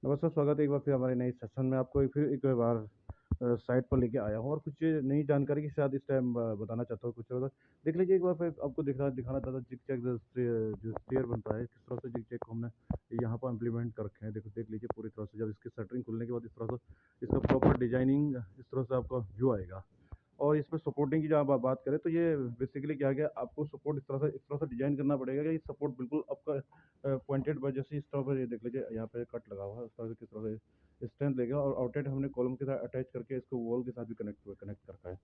नमस्कार, स्वागत है एक बार फिर हमारे नए सेशन में। आपको एक बार साइट पर लेके आया हूँ और कुछ नई जानकारी के साथ इस टाइम बताना चाहता हूँ। कुछ थोड़ा देख लीजिए एक बार फिर आपको दिखाना चाहता हूँ। जिग चेक जो स्टेयर बनता है, किस तरह से जिग चेक को हमने यहाँ पर इम्प्लीमेंट कर रखे हैं। देखो देख लीजिए पूरी तरह से, जब इसकी शटरिंग खुलने के बाद इस तरह से इसका प्रॉपर डिजाइनिंग इस तरह से आपका व्यू आएगा। और इसमें सपोर्टिंग की जब आप बात करें तो ये बेसिकली क्या है, आपको सपोर्ट इस तरह से डिजाइन करना पड़ेगा कि सपोर्ट बिल्कुल आपका पॉइंटेड बाय, जैसे इस तरह पर ये देख लीजिए यहाँ पे कट लगा हुआ है, उस तरह से किस तरह से स्ट्रेंथ लेगा। और आउटलेट हमने कॉलम के साथ अटैच करके इसको वॉल के साथ भी कनेक्ट कर रखा है।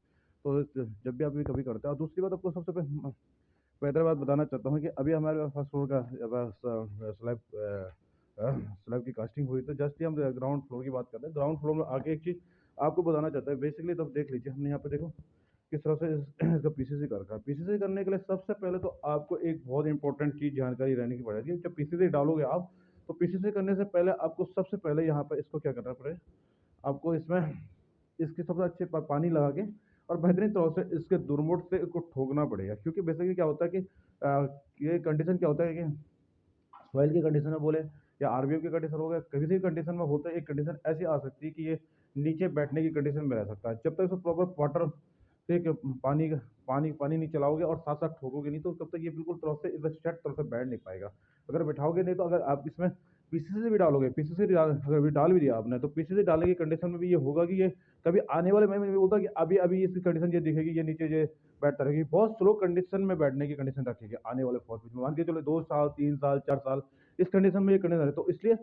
तो जब भी आप ये कभी करते हैं। और दूसरी बात आपको सबसे बेहतर बात बताना चाहता हूँ कि अभी हमारे फर्स्ट फ्लोर का स्लैब की कास्टिंग हुई, तो जस्ट ही हम ग्राउंड फ्लोर की बात करते हैं। ग्राउंड फ्लोर में आगे एक चीज़ आपको बताना चाहता है बेसिकली। तब देख लीजिए हमने यहाँ पे देखो किस तरह से इसका पीसीसी कर रखा है। पीसीसी करने के लिए सबसे पहले तो आपको एक बहुत इंपॉर्टेंट चीज़ जानकारी रहने की पड़ेगी। जब पीसीसी डालोगे आप, तो पीसीसी करने से पहले आपको सबसे पहले यहाँ पर इसको क्या करना पड़ेगा, आपको इसमें इसके सबसे अच्छे पानी लगा के और बेहतरीन तरह से इसके दुरमुट से इसको ठोकना पड़ेगा। क्योंकि बेसिकली क्या होता है कि ये कंडीशन क्या होता है कि सॉइल की कंडीशन में बोले या आरबीएफ की कंडीशन हो गया, किसी भी कंडीशन में होता है, एक कंडीशन ऐसी आ सकती है कि ये नीचे बैठने की कंडीशन में रह सकता है। जब तक इसको प्रॉपर वाटर से पानी पानी पानी नहीं चलाओगे और साथ साथ ठोकोगे नहीं, तो तब तक ये बिल्कुल तरह से इधर सेट तरह से बैठ नहीं पाएगा। अगर बैठाओगे नहीं, तो अगर आप इसमें पीसीसी भी डालोगे, अगर भी डाल भी दिया आपने, तो पीसीसी डालने की कंडीशन में भी ये होगा कि ये कभी आने वाले महीने में होता है कि अभी अभी इसकी कंडीशन ये दिखेगी, ये नीचे ये बैठता रहेगी, बहुत स्लो कंडीशन में बैठने की कंडीशन रखेगी आने वाले फॉर में। मान के चलो 2 साल 3 साल 4 साल इस कंडीशन में ये कंडीशन है। तो इसलिए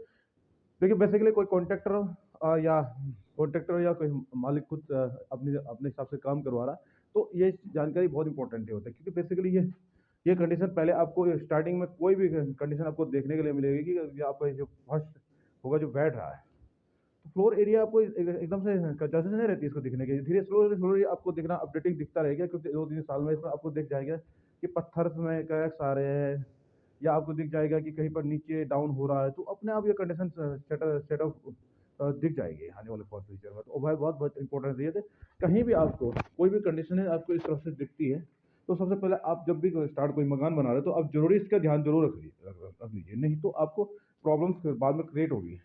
देखिए बेसिकली कोई कॉन्ट्रैक्टर या कोई मालिक खुद अपने अपने हिसाब से काम करवा रहा है, तो ये जानकारी बहुत इंपॉर्टेंट होता है। क्योंकि बेसिकली ये कंडीशन पहले आपको स्टार्टिंग में कोई भी कंडीशन आपको देखने के लिए मिलेगी कि आपका जो फर्स्ट होगा जो बैठ रहा है, तो फ्लोर एरिया आपको एकदम से चांसेस नहीं रहती इसको दिखने के। धीरे स्लोली आपको दिखना, अपडेटिंग दिखता रहेगा। क्योंकि 2-3 साल में इसमें आपको दिख जाएगा कि पत्थर में क्रैक्स आ रहे हैं, या आपको दिख जाएगा कि कहीं पर नीचे डाउन हो रहा है। तो अपने आप ये कंडीशन सेटअप दिख जाएगी आने वाले फॉर फ्यूचर में। तो भाई बहुत बहुत इंपॉर्टेंट है ये। कहीं भी आपको कोई भी कंडीशन है आपको इस तरफ से दिखती है, तो सबसे पहले आप जब भी स्टार्ट कोई मकान बना रहे हो, तो आप जरूरी इसका ध्यान जरूर रख लीजिए। नहीं तो आपको प्रॉब्लम्स बाद में क्रिएट होगी।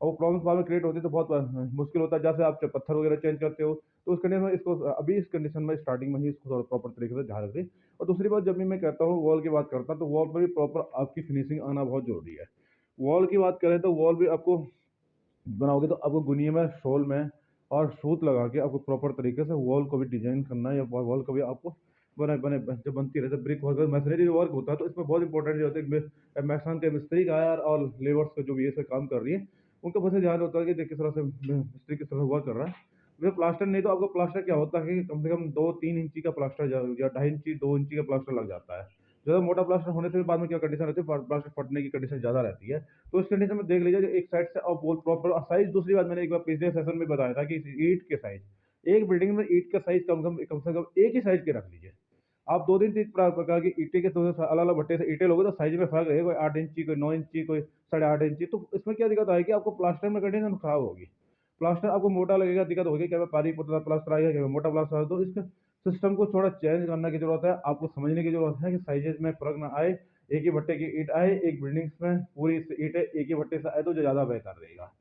और वो प्रॉब्लम्स बाद में क्रिएट होती है तो बहुत मुश्किल होता है। जैसे आप जब पत्थर वगैरह चेंज करते हो, तो उस कंडीशन में इसको अभी इस कंडीशन में स्टार्टिंग में ही इसको थोड़ा प्रॉपर तरीके से ध्यान रखें। और दूसरी बात, जब भी मैं कहता हूँ वॉल की बात करता हूँ, तो वॉल पर भी प्रॉपर आपकी फिनिशिंग आना बहुत जरूरी है। वॉल की बात करें तो वॉल भी आपको बनाओगे तो आपको गुनिये में, शोल में और सूत लगा के आपको प्रॉपर तरीके से वॉल को भी डिजाइन करना है, या वॉल को भी आपको बने बने जब बनती रहती है ब्रिक वर्क मैसनरी वर्क होता है, तो इसमें बहुत इंपॉर्टेंट होता है कि मैसन के मिस्त्री का यार और लेबर्स का जो भी ऐसे काम कर रही है, उनका बस ध्यान होता है कि किस तरह से मिस्त्री किस तरह से वर्क कर रहा है। वैसे प्लास्टर नहीं, तो आपको प्लास्टर क्या होता है कि कम से कम 2-3 इंची का प्लास्टर या 2.5 इंची 2 इंची का प्लास्टर लग जाता है। ज़्यादा मोटा प्लास्टर होने से भी बाद में क्या कंडीशन रहती है, प्लास्टर फटने की कंडीशन ज़्यादा रहती है। तो इस कंडीशन में देख लीजिए जो एक साइड से और बोल प्रॉपर साइज। दूसरी बात, मैंने एक बार पिछले सेशन में बताया था कि ईंट के साइज, एक बिल्डिंग में ईंट का साइज कम से कम एक ही साइज के रख लीजिए। आप 2 3 प्रकार की ईंटें के अलग अलग भट्टे से ईंटें लोगे तो साइज में फर्क रहेगा, कोई 8 इंची, कोई 9 इंची, कोई 8.5 इंची। तो इसमें क्या दिक्कत आएगी, आपको प्लास्टर में कंडीशन खराब होगी। प्लास्टर आपको मोटा लगेगा, दिक्कत होगी, क्या बारीक पतला प्लास्टर आएगा, क्या मोटा प्लास्टर आएगा। तो इसका सिस्टम को थोड़ा चेंज करने की जरूरत है, आपको समझने की जरूरत है कि साइजेज में फर्क ना आए। एक ही भट्टे की ईंट आए, एक बिल्डिंग्स में पूरी ईंटें एक ही भट्टे से आए, तो जो ज़्यादा बेहतर रहेगा।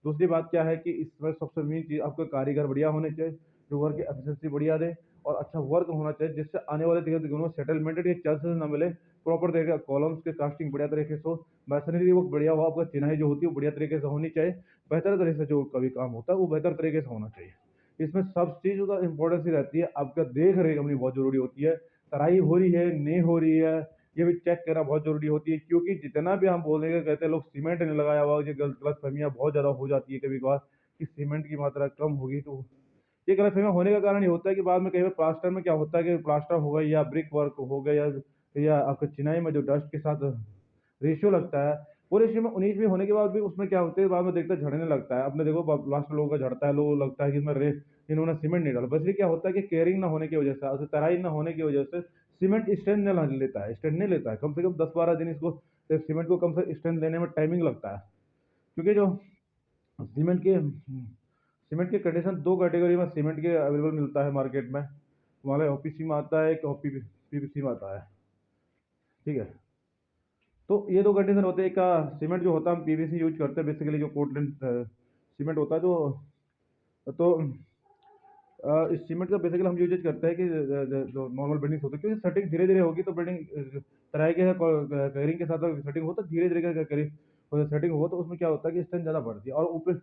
दूसरी बात क्या है कि इसमें सबसे मेन चीज़, आपको कारीगर बढ़िया होने चाहिए, जो वर्क की एफिशिएंसी बढ़िया दे और अच्छा वर्क होना चाहिए, जिससे आने वाले दिनों में सेटलमेंट के चांसेस ना मिले। प्रॉपर तरीके का कॉलम्स के कास्टिंग बढ़िया तरीके से हो, मैसनरी वो बढ़िया हो, आपका चिनाई जो होती है वो बढ़िया तरीके से होनी चाहिए। बेहतर तरीके से जो कभी काम होता है वो बेहतर तरीके से होना चाहिए। इसमें सब चीज़ों का इंपॉर्टेंस ही रहती है। आपका देख रेख अपनी बहुत जरूरी होती है, तराई हो रही है नहीं हो रही है, ये भी चेक करना बहुत जरूरी होती है। क्योंकि जितना भी हम बोलेंगे, कहते हैं लोग सीमेंट नहीं लगाया हुआ, ये गलत फहमियाँ बहुत ज़्यादा हो जाती है कभी कभार कि सीमेंट की मात्रा कम होगी। तो ये गलतफहमियां होने का कारण ये होता है कि बाद में कई बार प्लास्टर में क्या होता है कि प्लास्टर हो गया या ब्रिक वर्क हो गया या आपके चिनाई में जो डस्ट के साथ रेशियो लगता है, वो रेशियो में 19 भी होने के बाद भी उसमें क्या होता है, बाद में देखते हैं झड़ने लगता है। आपने देखो प्लास्टर लोगों का झड़ता है, लोगों को लगता है कि इसमें इन्होंने सीमेंट नहीं डाला। बस ये क्या होता है कि केयरिंग ना होने की वजह से, also तराई ना होने की वजह से सीमेंट स्ट्रेंथ नहीं लेता है, स्ट्रेंथ नहीं लेता है। कम से कम 10-12 दिन इसको सीमेंट को कम से स्ट्रेंथ लेने में टाइमिंग लगता है। क्योंकि जो सीमेंट के सीमेंट की कंडीशन, दो कैटेगरी में सीमेंट के अवेलेबल मिलता है मार्केट में। हमारे ओपीसी में आता है, एक ओपी पीवीसी में आता है। ठीक है। तो ये 2 कंडीशन होते हैं, एक सीमेंट जो होता है हम पीवीसी यूज़ करते हैं बेसिकली, जो पोर्टलैंड सीमेंट होता है जो, तो इस सीमेंट का बेसिकली हम यूजेज करते हैं कि जो नॉर्मल बिल्डिंग्स होती है, क्योंकि सेटिंग धीरे-धीरे होगी तो बिल्डिंग तराई के कवरिंग के साथ सेटिंग हो तो धीरे-धीरे सेटिंग हो तो उसमें क्या होता है कि स्ट्रेंथ ज़्यादा बढ़ती है। और ऊपर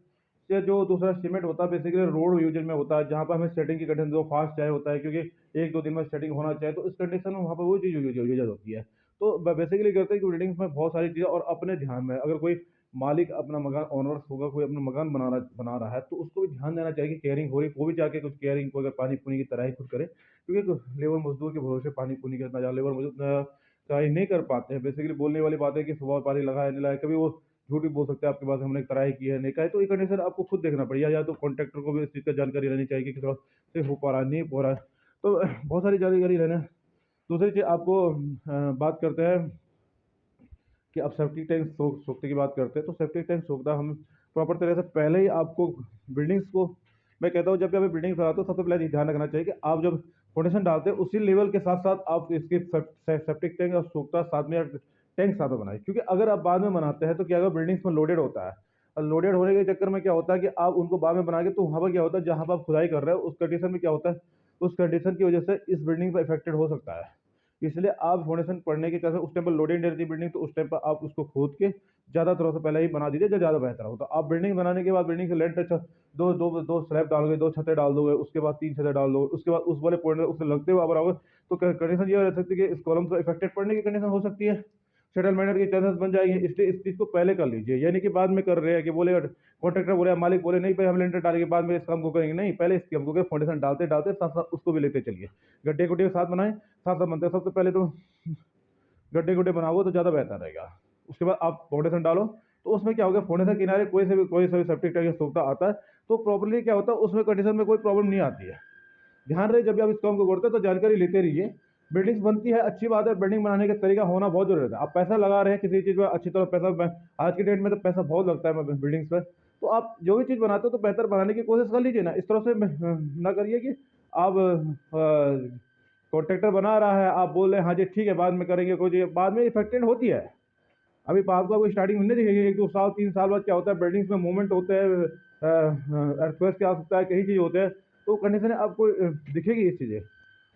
से जो दूसरा सीमेंट होता है बेसिकली रोड यूजेज में होता है, जहाँ पे हमें सेटिंग की कंडीशन जो फास्ट चाहिए होता है, क्योंकि 1-2 दिन में सेटिंग होना चाहिए, तो इस कंडीशन में वहाँ पे वो चीज़ यूजेज होती है। तो बेसिकली करते हैं कि बिल्डिंग्स में बहुत सारी चीज़ें, और अपने ध्यान में अगर कोई मालिक अपना मकान ओनर्स होगा, कोई अपना मकान बना रहा है, तो उसको भी ध्यान देना चाहिए कि केयरिंग हो रही है, वो भी जाके कुछ केयरिंग को अगर पानी-पुनी की तरह ही खुद करे, क्योंकि लेबर मज़दूर के भरोसे पानी-पुनी का इतना ज़्यादा लेबर मज़दूर ट्राई नहीं कर पाते हैं। बेसिकली बोलने वाली बात है कि सुबह पानी लगाया, नहीं लगाया, कभी वो झूठ भी बोल सकते हैं आपके पास, हमने तराई की है, नहीं कहा है, तो ये कंडीशन आपको खुद देखना पड़ेगा, या तो कॉन्ट्रैक्टर को भी इस चीज़ का जानकारी रहनी चाहिए कि किस तरह से हो पा रहा है, नहीं हो रहा है। तो बहुत सारी जानकारी रहना। दूसरी चीज़ आपको बात करते हैं कि अब सेफ्टी टैंक सोखते की बात करते हैं, तो सेफ्टी टैंक सोखता हम प्रॉपर तरह से पहले ही आपको बिल्डिंग्स को, मैं कहता हूँ जब भी आप बिल्डिंग बनाते हो सबसे पहले ये ध्यान रखना चाहिए कि आप जब फाउंडेशन डालते हैं उसी लेवल के साथ साथ आप इसकी सेप्टिक टैंक और सोखता साथ में, या टैंक साथ में बनाए, क्योंकि अगर आप बाद में बनाते हैं तो क्या होगा, बिल्डिंग्स में लोडेड होता है, और लोडेड होने के चक्कर में क्या होता है कि आप उनको बाद में बना के, तो वहाँ पर क्या होता है जहाँ पर आप खुदाई कर रहे हो उस कंडीशन में क्या होता है, उस कंडीशन की वजह से इस बिल्डिंग पर इफेक्टेड हो सकता है। इसलिए आप फाउंडेशन पड़ने की तरह उस टाइम पर लोडिंग नहीं रहती बिल्डिंग, तो उस टाइम पर आप उसको खोद के ज़्यादा तरह से पहले ही बना दीजिए, जो ज़्यादा बेहतर होता है। आप बिल्डिंग बनाने के बाद बिल्डिंग के लेंटर दो दो दो स्लैब डालोगे, 2 छतें डाल दोगे, उसके बाद 3 छतें डाल दोगे, उसके बाद उस वाले पॉइंट में उससे लगते हुए आप आओगे, तो कंडीशन ये हो सकती है कि इस कॉलम से इफेक्टेड पड़ने की कंडीशन हो सकती है, सेटलमेंट की चांसेस बन जाएंगे। इसलिए इस चीज़ को पहले कर लीजिए, यानी कि बाद में कर रहे हैं कि बोले कॉन्ट्रैक्टर बोले, मालिक बोले नहीं भाई हम लेंटर डालेंगे बाद में इस काम को करेंगे, नहीं, पहले इस काम को करें, फाउंडेशन डालते डालते साथ साथ उसको भी लेते चलिए, गड्ढे गुड्ढे के साथ बनाएं, साथ साथ बनते हैं। सबसे पहले तो गड्ढे गुड्ढे बनाओ तो ज़्यादा बेहतर रहेगा। उसके बाद आप फाउंडेशन डालो, तो उसमें क्या होगा, फाउंडेशन किनारे कोई सा भी सेप्टिक टैंक या सोखता आता है, तो प्रॉपर्ली क्या होता है उसमें कंडीशन में कोई प्रॉब्लम नहीं आती है। ध्यान रहे जब भी आप इस काम को करते हैं तो जानकारी लेते रहिए। बिल्डिंग्स बनती है, अच्छी बात है, बिल्डिंग बनाने का तरीका होना बहुत जरूरी है। आप पैसा लगा रहे हैं किसी चीज़ में, अच्छी तरह पैसा, आज की डेट में तो पैसा बहुत लगता है बिल्डिंग्स पर, तो आप जो भी चीज़ बनाते हो तो बेहतर बनाने की कोशिश कर लीजिए ना, इस तरह से ना करिए कि आप कॉन्ट्रैक्टर बना रहा है, आप बोल रहे हैं हाँ जी ठीक है बाद में करेंगे, कोई चीज़ बाद में इफेक्टेड होती है। अभी आपको स्टार्टिंग में नहीं दिखेगी, 1-2 साल 3 साल बाद क्या होता है, बिल्डिंग्स में मूवमेंट होते हैं, अर्थक्वेक क्या हो सकता है, कई चीज़ होते हैं, तो कंडीशन आपको दिखेगी ये चीज़ें,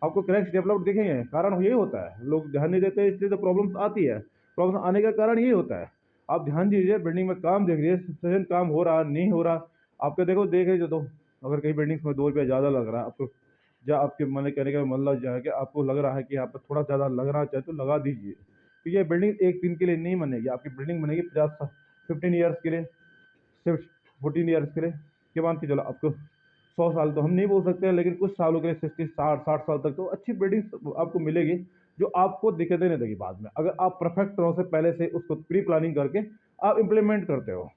आपको क्रैक्स डेवलप दिखेंगे। कारण यही होता है, लोग ध्यान नहीं देते इसलिए तो प्रॉब्लम्स आती है। प्रॉब्लम आने का कारण यही होता है। आप ध्यान दीजिए, बिल्डिंग में काम देख लीजिए, सही काम हो रहा नहीं हो रहा, आपके देखो देख लीजिए, तो अगर कहीं बिल्डिंग्स में 2 रुपया ज़्यादा लग रहा है आपको, या आपके मन कहने का मतलब जो है कि आपको लग रहा है कि यहाँ पर थोड़ा ज़्यादा लगना चाहिए तो लगा दीजिए, तो ये बिल्डिंग एक दिन के लिए नहीं बनेगी, आपकी बिल्डिंग बनेगी 15 ईयर्स के लिए, सिर्फ 14 ईयर्स के लिए, के मान के चलो आपको 100 साल तो हम नहीं बोल सकते हैं, लेकिन कुछ सालों के लिए 60 साल तक तो अच्छी बिल्डिंग आपको मिलेगी, जो आपको दिक्कतें नहीं देगी बाद में, अगर आप परफेक्ट तरह से पहले से उसको प्री प्लानिंग करके आप इम्प्लीमेंट करते हो।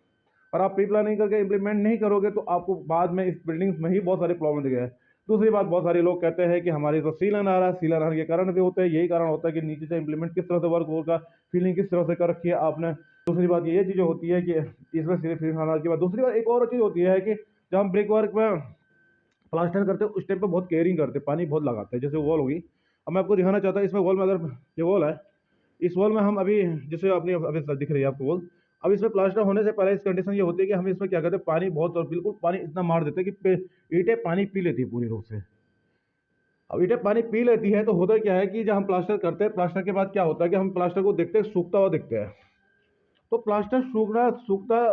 और आप प्री प्लानिंग करके इम्प्लीमेंट नहीं करोगे तो आपको बाद में इस बिल्डिंग्स में ही बहुत सारे प्रॉब्लम दिखे हैं। दूसरी बात, बहुत सारे लोग कहते हैं कि हमारे तो सीलन आ रहा है, सीलन आने के कारण भी होते हैं, यही कारण होता है कि नीचे से इम्प्लीमेंट किस तरह से वर्क होगा, फीलिंग किस तरह से कर रखी है आपने। दूसरी बात ये चीज़ होती है कि इसमें सिर्फ आने के बाद दूसरी बात एक और चीज़ होती है कि जब हम ब्रिक वर्क में प्लास्टर करते हैं उस टाइम पे बहुत केयरिंग करते हैं, पानी बहुत लगाते हैं, जैसे वॉल होगी। अब मैं आपको दिखाना चाहता हूँ, इसमें वॉल में अगर ये वॉल है, इस वॉल में हम अभी जैसे अपनी अभी दिख रही है आपको वॉल, अब इसमें प्लास्टर होने से पहले इस कंडीशन ये होती है कि हम इसमें क्या करते हैं, पानी बहुत और बिल्कुल पानी इतना मार देते हैं कि ईंटें पानी पी लेती है पूरी रूप से। अब ईंटें पानी पी लेती है तो होता क्या है कि जब हम प्लास्टर करते हैं, प्लास्टर के बाद क्या होता है कि हम प्लास्टर को देखते हैं सूखता हुआ दिखते हैं, तो प्लास्टर सूखता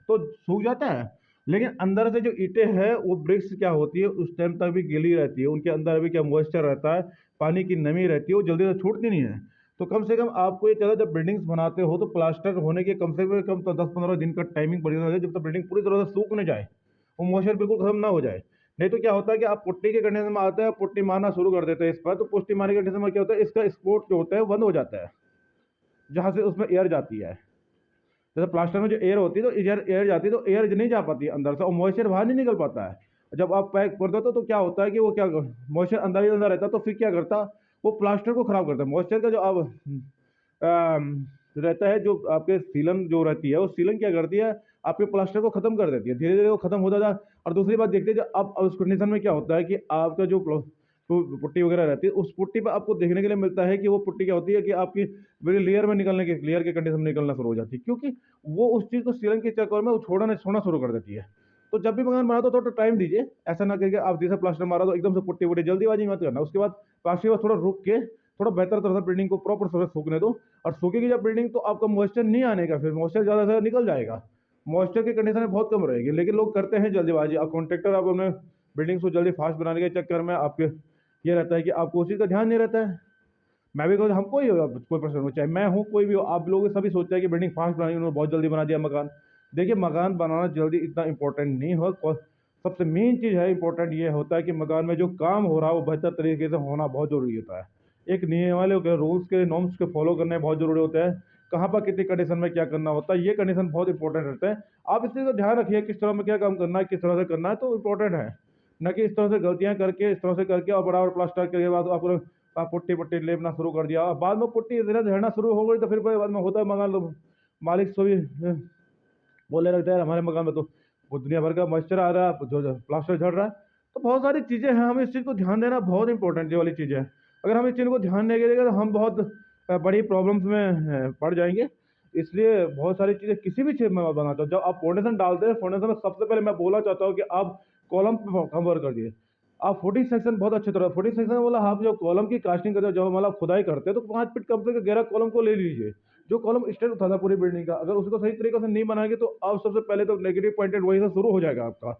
तो सूख जाता है, लेकिन अंदर से जो ईंटें हैं वो ब्रिक्स क्या होती है उस टाइम तक भी गीली रहती है, उनके अंदर अभी क्या मॉइस्चर रहता है, पानी की नमी रहती है, वो जल्दी से छूटती नहीं है। तो कम से कम आपको ये चलो, जब बिल्डिंग्स बनाते हो तो प्लास्टर होने के कम से कम तो 10-15 दिन का टाइमिंग पड़ेगा, जब तक बिल्डिंग पूरी तरह से सूख नहीं जाए, वो मॉइस्चर बिल्कुल खत्म ना हो जाए। नहीं तो क्या होता है कि आप पुट्टी के कंडीशन में आते हैं, पुट्टी मारना शुरू कर देते हैं इस पर, तो पुट्टी मारने के कंडीशन में क्या होता है, इसका स्पोर्ट जो होता है बंद हो जाता है, जहाँ से उसमें एयर जाती है। जैसे प्लास्टर में जो एयर होती है तो एयर जाती है, तो एयर नहीं जा पाती है अंदर से, और मॉइस्चर बाहर नहीं निकल पाता है। जब आप पैक करते हो तो क्या होता है कि वो क्या, मॉइस्चर अंदर ही अंदर रहता है, तो फिर क्या करता, वो प्लास्टर को खराब करता है। मॉइस्चर का जो अब रहता है, जो आपके सीलन जो रहती है, वो सीलन क्या करती है, आपके प्लास्टर को खत्म कर देती है, धीरे धीरे वो खत्म होता जाए। और दूसरी बात देखते हैं, जो अब उस कंडीशन में क्या होता है कि आपका जो तो पुट्टी वगैरह रहती है, उस पुट्टी पे आपको देखने के लिए मिलता है कि वो पुट्टी क्या होती है कि आपकी लेयर में निकलने के लेयर के कंडीशन में निकलना शुरू हो जाती है, क्योंकि वो उस चीज़ को सीलन के चक्कर में वो छोड़ना शुरू कर देती है। तो जब भी मकान बनाओ तो थोड़ा टाइम दीजिए, ऐसा ना करके आप जैसे प्लास्टर मारा तो एकदम से पुट्टी वुट्टी जल्दीबाजी मत करना। उसके बाद प्लास्टर के बाद थोड़ा रुक के थोड़ा बेहतर तरह से बिल्डिंग को प्रॉपर तरह से सूखने दो, और सूखेगी जब बिल्डिंग तो आपका मॉइस्चर नहीं आने का, फिर मॉइस्चर ज़्यादा से निकल जाएगा, मॉइस्चर की कंडीशन बहुत कम रहेगी। लेकिन लोग करते हैं जल्दीबाजी, अब कॉन्ट्रैक्टर आप अपने बिल्डिंग्स को जल्दी फास्ट बनाने के चक्कर में आपके ये रहता है कि आपको उस चीज़ का ध्यान नहीं रहता है। मैं भी कहूँ हमको ही हो, कोई पर्सन हो, चाहे मैं हूँ कोई भी हो, आप लोग सभी सोचते हैं कि बिल्डिंग फास्ट बनानी, उन्होंने बहुत जल्दी बना दिया मकान। देखिए मकान बनाना जल्दी इतना इंपॉर्टेंट नहीं हो, सबसे मेन चीज़ है इंपॉर्टेंट ये होता है कि मकान में जो काम हो रहा है वो बेहतर तरीके से होना बहुत ज़रूरी होता है। एक नियम वाले रूल्स के नॉर्म्स के फॉलो करने बहुत ज़रूरी होते हैं, कहाँ पर कितनी कंडीशन में क्या करना होता है, ये कंडीशन बहुत इंपॉर्टेंट रहता है। आप इस चीज़ का ध्यान रखिए किस तरह में क्या काम करना है, किस तरह से करना है, तो इंपॉर्टेंट है। न कि इस तरह से गलतियाँ करके इस तरह से करके और बराबर प्लास्टर के बाद आपको पुट्टी पुट्टी लेपना शुरू कर दिया, और बाद में पुट्टी धीरे झड़ना शुरू हो गई तो फिर बाद में होता है मकान लोग मालिक सो भी बोलने लगता है हमारे मकान में तो वो दुनिया भर का मॉइस्चर आ रहा है, जो प्लास्टर झड़ रहा है। तो बहुत सारी चीज़ें हैं, हमें इस चीज़ को ध्यान देना बहुत इंपॉर्टेंट ये वाली चीज़ है। अगर हम इस चीज़ को ध्यान नहीं देंगे तो हम बहुत बड़ी प्रॉब्लम्स में पड़ जाएंगे। इसलिए बहुत सारी चीज़ें किसी भी चीज़ में मैं बनाता हूँ, जब आप फाउंडेशन डालते हैं फाउंडेशन में सबसे पहले मैं बोलना चाहता हूँ कि आप कॉलम पे कम वर्क कर दिए। आप फुटिंग सेक्शन बहुत अच्छी तरह फुटिंग सेक्शन बोला, आप जो कॉलम की कास्टिंग करते हो, जब मतलब खुदाई करते हैं तो 5 फीट कम से गहरा कॉलम को ले लीजिए, जो कॉलम स्ट्रेट उठाता है पूरी बिल्डिंग का। अगर उसको सही तरीके से नहीं बनाएंगे तो आप सबसे पहले तो नेगेटिव पॉइंट वहीं से शुरू हो जाएगा आपका।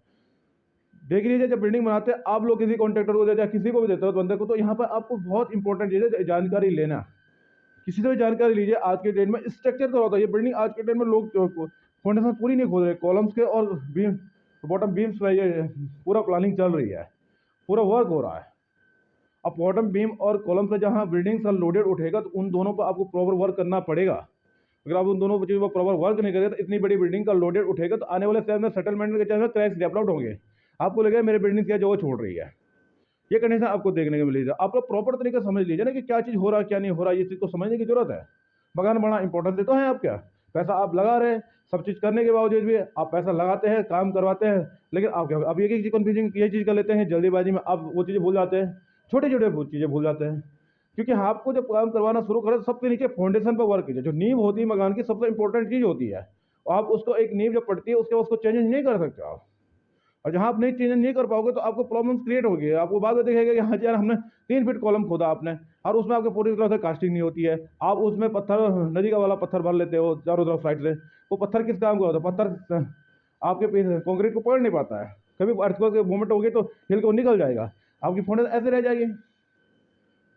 देख लीजिए जब बिल्डिंग बनाते हैं आप लोग किसी कॉन्ट्रैक्टर को देते हैं, किसी को भी देते हो बंदे को, तो यहाँ पर आपको बहुत इंपॉर्टेंट चीज़ है जानकारी लेना। किसी से भी जानकारी लीजिए। आज के डेट में स्ट्रक्चर तो होता है, ये बिल्डिंग आज के डेट में लोग फाउंडेशन पूरी नहीं खोद रहे, कॉलम्स के और बीम बॉटम बीम्स पे ये पूरा प्लानिंग चल रही है, पूरा वर्क हो रहा है। अब बॉटम बीम और कॉलम से जहाँ बिल्डिंग का लोडेड उठेगा तो उन दोनों पर आपको प्रॉपर वर्क करना पड़ेगा। अगर आप उन दोनों चीज़ों पर प्रॉपर वर्क नहीं करेंगे तो इतनी बड़ी बिल्डिंग का लोडेड उठेगा तो आने वाले टाइम में सेटलमेंट के टाइम में क्रैक्स डेवलप्ड होंगे। आपको लगेगा मेरी बिल्डिंग क्या जो वो छोड़ रही है, ये कंडीशन आपको देखने को मिलेगी। आप लोग प्रॉपर तरीके से समझ लीजिए ना कि क्या चीज़ हो रहा है क्या नहीं हो रहा है, ये चीज़ को समझने की जरूरत है। मकान बड़ा इंपॉर्टेंस देते हैं आप, क्या पैसा आप लगा रहे हैं, सब चीज़ करने के बावजूद भी आप पैसा लगाते हैं, काम करवाते हैं, लेकिन आप क्या अब ये कन्फ्यूजिंग ये चीज़ कर लेते हैं जल्दीबाजी में, आप वो चीज़ें भूल जाते हैं, छोटे छोटे चीज़ें भूल जाते हैं। क्योंकि आपको जब काम करवाना शुरू करें तो सबसे नीचे फाउंडेशन पर वर्क कीजिए, जो नींव होती है मकान की सबसे इंपॉर्टेंट चीज़ होती है। और आप उसको एक नींव जब पड़ती है उसके बाद उसको चेंज नहीं कर सकते आप, और जहाँ आप नई चीज़ें नहीं कर पाओगे तो आपको प्रॉब्लम्स क्रिएट होगी। आपको बाद में दिखेगा कि हाँ यार हमने 3 फीट कॉलम खोदा आपने, और उसमें आपको पूरी तरह से कास्टिंग नहीं होती है, आप उसमें पत्थर नदी का वाला पत्थर भर लेते हो चारों तरफ साइड से। वो पत्थर किस काम का होता है, पत्थर आपके पीछे कंक्रीट को पकड़ नहीं पाता है, कभी अर्थक्वेक मूवमेंट होगी तो हिल को निकल जाएगा, आपकी फाउंडेशन ऐसे रह जाएगी।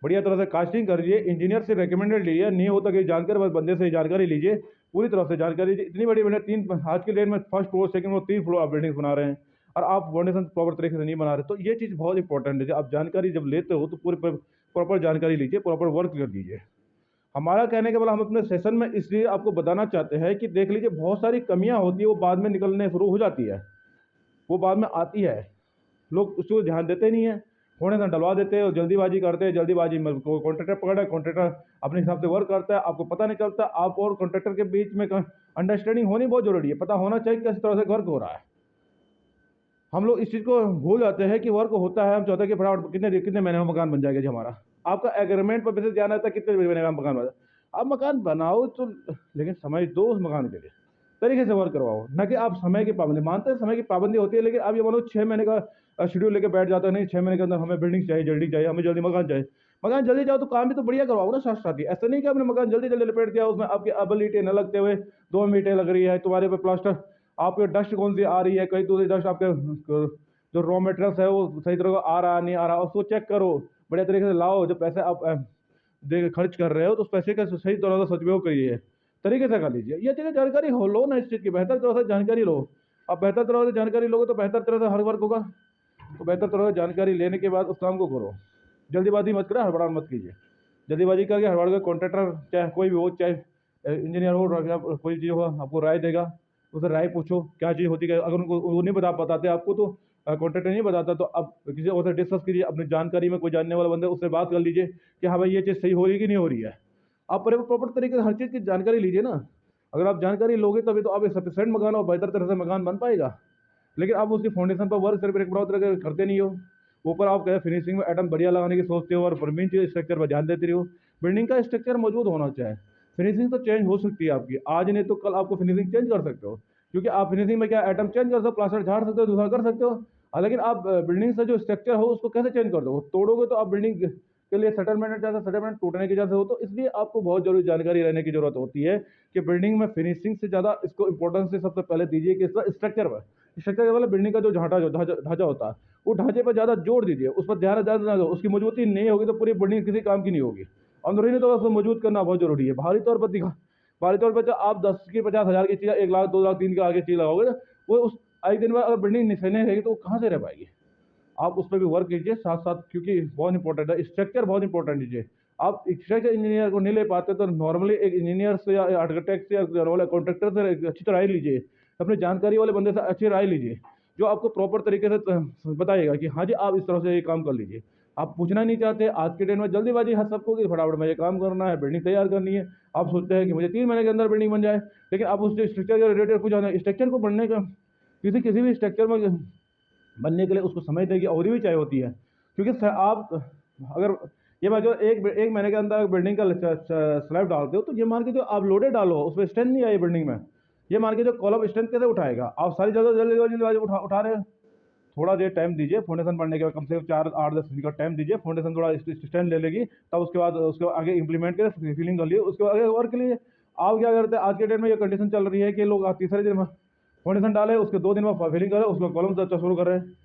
बढ़िया तरह से कास्टिंग करिए, इंजीनियर से रिकमेंडेड लीजिए, नहीं होता कि जानकर बस बंदे से जानकारी लीजिए, पूरी तरह से जानकारी लीजिए। इतनी बड़ी बिल्डिंग 3 आज के डेट में first floor second floor 3 floor आप बिल्डिंग्स बना रहे हैं और आप फाउंडेशन प्रॉपर तरीके से नहीं बना रहे, तो ये चीज़ बहुत इंपॉर्टेंट है। जब आप जानकारी जब लेते हो तो पूरी प्रॉपर जानकारी लीजिए, प्रॉपर वर्क कर दीजिए। हमारा कहने के बाद हम अपने सेशन में इसलिए आपको बताना चाहते हैं कि देख लीजिए बहुत सारी कमियां होती है वो बाद में निकलने शुरू हो जाती है, वो बाद में आती है, लोग उसको ध्यान देते नहीं है, फाउंडेशन डलवा देते हैं और जल्दीबाजी करते हैं। जल्दीबाजी में कॉन्ट्रैक्टर पकड़ा है, कॉन्ट्रैक्टर अपने हिसाब से वर्क करता है, आपको पता नहीं चलता। आप और कॉन्ट्रैक्टर के बीच में अंडरस्टैंडिंग होनी बहुत जरूरी है, पता होना चाहिए किस तरह से वर्क हो रहा है। हम लोग इस चीज़ को भूल जाते हैं कि वर्क होता है, हम चाहते हैं कि फटाफट कितने कितने महीने में मकान बन जाएगा जी हमारा। आपका एग्रीमेंट पर बेसिस ध्यान रहता है कितने महीने में मकान बना। आप मकान बनाओ तो लेकिन समय दो उस मकान के लिए, तरीके से वर्क करवाओ, न कि आप समय की पाबंदी मानते हैं। समय की पाबंदी होती है लेकिन आप ये मानो 6 महीने का शेड्यूल लेके बैठ जाता है, नहीं 6 महीने के अंदर हमें बिल्डिंग चाहिए, जल्दी चाहिए, हमें जल्दी मकान चाहिए। मकान जल्दी जाओ तो काम भी तो बढ़िया करवाओ ना साथ साथ ही। ऐसा नहीं कि आपने मकान जल्दी जल्दी लपेट दिया, उसमें आपकी अब ईंटें न लगते हुए 2 ईंटें लग रही है, तुम्हारे पे प्लास्टर आपके डस्ट कौन सी आ रही है, कहीं दूसरी डस्ट आपके जो रॉ मटेरियल्स है वो सही तरह का आ रहा नहीं आ रहा, उसको चेक करो, बढ़िया तरीके से लाओ। जो पैसे आप दे खर्च कर रहे हो तो उस पैसे का सही तरह से सदुपयोग करिए, तरीके से कर लीजिए। ये चीज़ें जानकारी हो लो ना, इस चीज़ की बेहतर तरह से जानकारी लो। आप बेहतर तरह से जानकारी लोगे तो बेहतर तरह से हर वर्क होगा। तो बेहतर तरह से जानकारी लेने के बाद उस काम को करो, जल्दीबाजी मत करो, हड़बड़ाहट मत कीजिए। जल्दीबाजी करके हड़बड़ के कॉन्ट्रैक्टर चाहे कोई भी हो, चाहे इंजीनियर हो, कोई चीज़ हो आपको राय देगा, उससे राय पूछो क्या चीज़ होती है। अगर उनको वो नहीं बताते आपको तो कॉन्ट्रैक्टर नहीं बताता तो आप किसी और से डिस्कस कीजिए, अपनी जानकारी में कोई जानने वाला बंदा उससे बात कर लीजिए कि हाँ भाई ये चीज़ सही हो रही है कि नहीं हो रही है। आप प्रॉपर तरीके से हर चीज़ की जानकारी लीजिए ना। अगर आप जानकारी लोगे तभी तो आप एक सफिशिएंट मकान और बेहतर तरह से मकान बन पाएगा। लेकिन आप उसकी फाउंडेशन पर वर्क सिर्फ एक तरह करते नहीं हो, ऊपर आप क्या है फिनिशिंग में आइटम बढ़िया लगाने की सोचते हो और मेन चीज़ स्ट्रक्चर पर ध्यान देते रहो। बिल्डिंग का स्ट्रक्चर मजबूत होना चाहिए। फिनिशिंग तो चेंज हो सकती है आपकी, आज नहीं तो कल आपको फिनिशिंग चेंज कर सकते हो, क्योंकि आप फिनिशिंग में क्या आइटम चेंज कर सकते हो, प्लास्टर झाड़ सकते हो, दूसरा कर सकते हो। लेकिन आप बिल्डिंग से जो स्ट्रक्चर हो उसको कैसे चेंज कर दो, तोड़ोगे तो आप बिल्डिंग के लिए सेटलमेंट जैसा सेटलमेंट टूटने की जैसे हो। तो इसलिए आपको बहुत जरूरी जानकारी रहने की जरूरत होती है कि बिल्डिंग में फिनिशिंग से ज़्यादा इसको इंपॉर्टेंस से सबसे पहले दीजिए कि इसका स्ट्रक्चर पर, स्ट्रक्चर वाला बिल्डिंग का जो ढांचा होता है वो ढांचे पर ज़्यादा जोर दीजिए, उस पर ध्यान ज़्यादा ना दो। उसकी मजबूती नहीं होगी तो पूरी बिल्डिंग किसी काम की नहीं होगी। अंदरूनी तो उसको मजबूत करना बहुत जरूरी है। बाहरी तौर पर तो आप 10 की 50,000 की चीज़ 1 लाख 2 लाख 3 के आगे चीज़ लगाओगे ना, वो उस एक दिन में अगर बिल्डिंग सही नहीं रहेगी तो वो कहाँ से रह पाएगी। आप उस पर भी वर्क कीजिए साथ साथ, क्योंकि बहुत इंपॉर्टेंट है, स्ट्रक्चर बहुत इंपॉर्टेंट लीजिए। आप स्ट्रक्चर इंजीनियर को नहीं ले पाते तो नॉर्मली एक इंजीनियर से या आर्किटेक्ट से या कॉन्ट्रैक्टर से एक अच्छी राय लीजिए, अपनी जानकारी वाले बंदे से अच्छी राय लीजिए, जो आपको प्रॉपर तरीके से बताएगा कि हाँ जी आप इस तरह से ये काम कर लीजिए। आप पूछना नहीं चाहते, आज के डेट में जल्दीबाजी है सबको कि फटाफट मुझे काम करना है, बिल्डिंग तैयार करनी है। आप सोचते हैं कि मुझे 3 महीने के अंदर बिल्डिंग बन जाए, लेकिन आप उस स्ट्रक्चर के रिलेटेड कुछ स्ट्रक्चर को बनने का, किसी भी स्ट्रक्चर में बनने के लिए उसको समय देगी और भी चाहिए होती है। क्योंकि आप अगर ये बात जो एक महीने के अंदर बिल्डिंग का स्लैब डालते हो तो ये मान के जो आप लोडे डालो उस पर स्ट्रेंथ नहीं आई बिल्डिंग में, ये मान के जो कॉलम स्ट्रेंथ कैसे उठाएगा। आप सारी जगह जल्दी उठा रहे हो। थोड़ा देर टाइम दीजिए, फाउंडेशन बनने के बाद कम से कम 4-8-10 दिन का टाइम दीजिए, फाउंडेशन थोड़ा स्ट्रेंथ ले लेगी, तब उसके बाद उसको आगे इंप्लीमेंट करें, फीलिंग कर लिए, उसके आगे वर्क के लिए। आप क्या करते हैं, आज के डेट में ये कंडीशन चल रही है कि लोग तीसरे दिन फाउंडेशन डाले, उसके 2 दिन में फीलिंग करे, उसको कॉलम शुरू कर रहे हैं।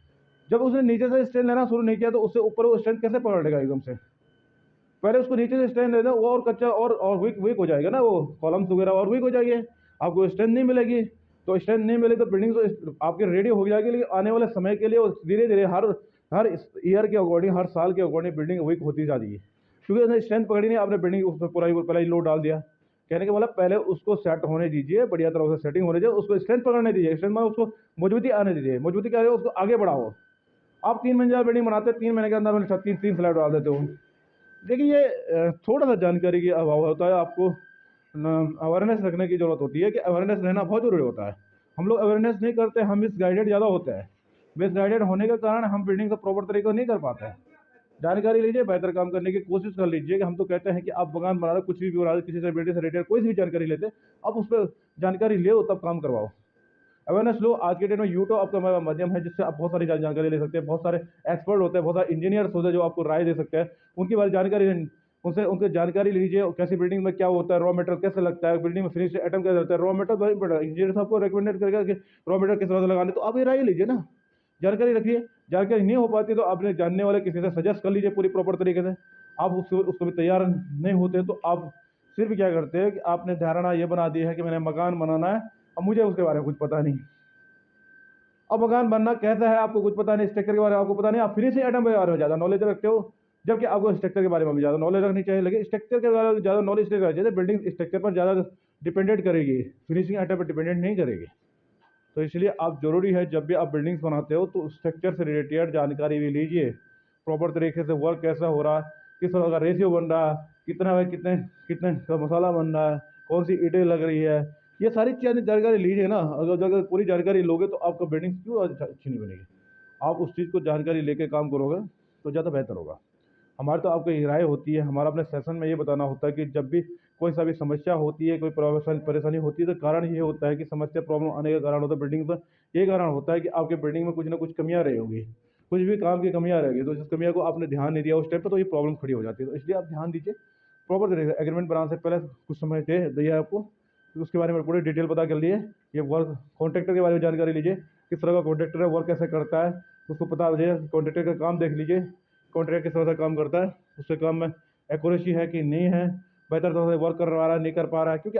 जब उसने नीचे से स्ट्रेंथ लेना शुरू नहीं किया तो उससे ऊपर वो स्ट्रेंथ कैसे पकड़ लेगा एकदम से। पहले उसको नीचे से स्ट्रेंथ लेना, वो और कच्चा और वीक हो जाएगा ना, वो कॉलम्स वगैरह और वीक हो जाएंगे, आपको स्ट्रेंथ नहीं मिलेगी। तो स्ट्रेंथ नहीं मिले तो बिल्डिंग तो आपकी रेडी हो जाएगी, लेकिन आने वाले समय के लिए धीरे धीरे हर ईयर के अकॉर्डिंग, हर साल के अकॉर्डिंग बिल्डिंग वीक होती जा रही है, क्योंकि उसने स्ट्रेंथ पकड़ी नहीं, आपने बिल्डिंग उस पर पूरा ही पहले ही लोड डाल दिया। कहने का मतलब पहले उसको सेट होने दीजिए, बढ़िया तरह से सेटिंग होने दीजिए, उसको स्ट्रेंथ पकड़ने दीजिए, स्ट्रेंथ में उसको मजबूती आने दीजिए। मजबूती क्या है, उसको आगे बढ़ाओ। आप 3 मंजिला बिल्डिंग बनाते हैं, 3 महीने के अंदर मैंने 3 स्लैब डाल देते हो। देखिए ये थोड़ा सा जानकारी की अभाव होता है, आपको अवेयरनेस रखने की जरूरत होती है कि अवेयरनेस रहना बहुत जरूरी होता है। हम लोग अवेयरनेस नहीं करते, हम मिसगाइडेड ज़्यादा होते हैं। मिसगाइडेड होने के कारण हम बिल्डिंग का प्रॉपर तरीके से नहीं कर पाते हैं। जानकारी लीजिए, बेहतर काम करने की कोशिश कर लीजिए। कि हम तो कहते हैं कि आप बगान बना रहे हो, कुछ भी बना रहे हो, किसी से बिल्डिंग से रिलेटेड कोई भी जानकारी लेते, आप उस पर जानकारी ले तब काम करवाओ, अवेयरनेस लो। आज के डेट में यूट्यूब आपका माध्यम है जिससे आप बहुत सारी जानकारी ले सकते हैं। बहुत सारे एक्सपर्ट होते हैं, बहुत सारे इंजीनियर्स होते हैं जो आपको राय दे सकते हैं, उनकी बारे जानकारी उनसे उनकी जानकारी लीजिए। कैसी बिल्डिंग में क्या होता है, रॉ मटेरियल कैसे लगता है, बिल्डिंग में फिनिश आइटम कैसे लगता है, रॉ मटेरियल बहुत इंपॉर्टेंट है। इंजीनियर आपको रिकमेंडेड करेगा कि रॉ मटेरियल किस तरह से लगाने, तो आप ये राय लीजिए ना, जानकारी रखिए। जानकारी नहीं हो पाती तो आपने जानने वाले किसी से सजेस्ट कर लीजिए पूरी प्रॉपर तरीके से। आप उसको भी तैयार नहीं होते तो आप सिर्फ क्या करते हैं कि आपने धारणा ये बना दी है कि मैंने मकान बनाना है, अब मुझे उसके बारे में कुछ पता नहीं। अब मकान बनना कैसा है आपको कुछ पता नहीं, स्ट्रक्चर के बारे में आपको पता नहीं, आप फिनिशिंग आइटम के बारे में ज़्यादा नॉलेज रखते हो, जबकि आपको स्ट्रक्चर के बारे में भी ज़्यादा नॉलेज रखनी चाहिए। लेकिन स्ट्रक्चर के बारे में ज़्यादा नॉलेज नहीं रखनी चाहिए, बिल्डिंग स्ट्रक्चर पर ज़्यादा डिपेंडेंट करेगी, फिनिशिंग आइटम पर डिपेंडेंट नहीं करेगी। तो इसलिए आप ज़रूरी है जब भी आप बिल्डिंग्स बनाते हो तो स्ट्रक्चर से रिलेटेड जानकारी भी लीजिए, प्रॉपर तरीके से वर्क कैसा हो रहा है, किस तरह का रेशियो बन रहा है, कितना है, कितने कितने का मसाला बन रहा है, कौन सी ईंटें लग रही है, ये सारी चीज़ें जानकारी लीजिए ना। अगर पूरी जानकारी लोगे तो आपका बिल्डिंग क्यों अच्छी नहीं बनेगी। आप उस चीज़ को जानकारी लेके काम करोगे तो ज़्यादा बेहतर होगा। हमारी तो आपको ये राय होती है, हमारा अपने सेशन में ये बताना होता है कि जब भी कोई सा भी समस्या होती है, कोई परेशानी होती है, तो कारण ये होता है कि समस्या प्रॉब्लम आने का कारण होता है बिल्डिंग पर, ये कारण होता है कि आपके बिल्डिंग में कुछ ना कुछ कमियाँ रही होगी, कुछ भी काम की कमियाँ रहेगी। तो जिस कमियों को आपने ध्यान नहीं दिया उस टाइम पर तो ये प्रॉब्लम खड़ी हो जाती है। तो इसलिए आप ध्यान दीजिए, प्रॉपर तरीके से एग्रीमेंट बनाने से पहले कुछ समय दे दिया आपको, तो उसके बारे में पूरी डिटेल पता कर लिए। ये वर्क कॉन्ट्रैक्टर के बारे में जानकारी लीजिए, किस तरह का कॉन्ट्रैक्टर है, वर्क कैसे करता है, उसको पता हो जाए। कॉन्ट्रैक्टर का काम देख लीजिए, कॉन्ट्रैक्टर किस तरह से काम करता है, उसके काम में एक्यूरेसी है कि नहीं है, बेहतर तरह से वर्क कर रहा है नहीं कर पा रहा है। क्योंकि